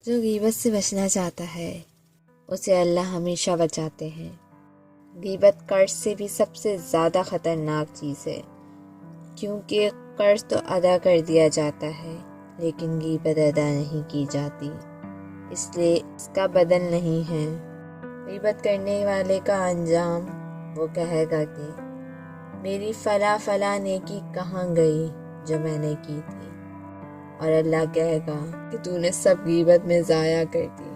جو غیبت سے بچنا چاہتا ہے اسے اللہ ہمیشہ بچاتے ہیں۔ غیبت قرض سے بھی سب سے زیادہ خطرناک چیز ہے، کیونکہ قرض تو ادا کر دیا جاتا ہے لیکن غیبت ادا نہیں کی جاتی، اس لیے اس کا بدل نہیں ہے۔ غیبت کرنے والے کا انجام وہ کہے گا کہ میری فلاں نیکی کہاں گئی جو میں نے کی تھی، اور اللہ کہے گا کہ تو نے سب غیبت میں ضائع کر دی۔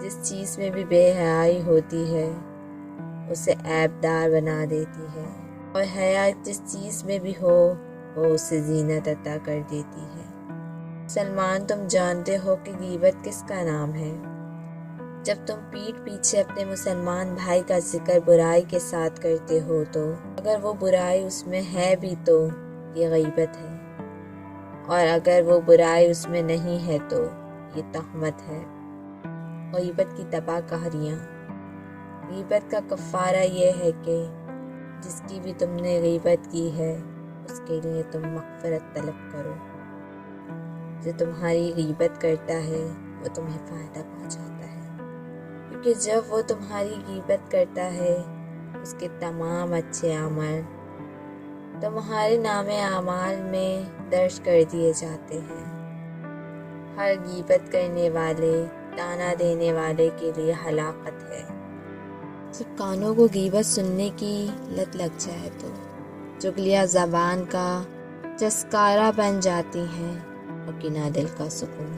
جس چیز میں بھی بے حیائی ہوتی ہے اسے عیب دار بنا دیتی ہے، اور حیا جس چیز میں بھی ہو وہ اسے زینت عطا کر دیتی ہے۔ مسلمان، تم جانتے ہو کہ غیبت کس کا نام ہے؟ جب تم پیٹھ پیچھے اپنے مسلمان بھائی کا ذکر برائی کے ساتھ کرتے ہو تو اگر وہ برائی اس میں ہے بھی تو یہ غیبت ہے، اور اگر وہ برائی اس میں نہیں ہے تو یہ تہمت ہے۔ غیبت کی تباہ کاریاں۔ غیبت کا کفارہ یہ ہے کہ جس کی بھی تم نے غیبت کی ہے اس کے لیے تم مغفرت طلب کرو۔ جو تمہاری غیبت کرتا ہے وہ تمہیں فائدہ پہنچاتا ہے، کیونکہ جب وہ تمہاری غیبت کرتا ہے اس کے تمام اچھے اعمال تمہارے نام اعمال میں درج کر دیے جاتے ہیں۔ ہر غیبت کرنے والے، طعنہ دینے والے کے لیے ہلاکت ہے۔ جب کانوں کو غیبت سننے کی لت لگ جائے تو چغلیاں زبان کا چسکارا بن جاتی ہیں اور کنا دل کا سکون۔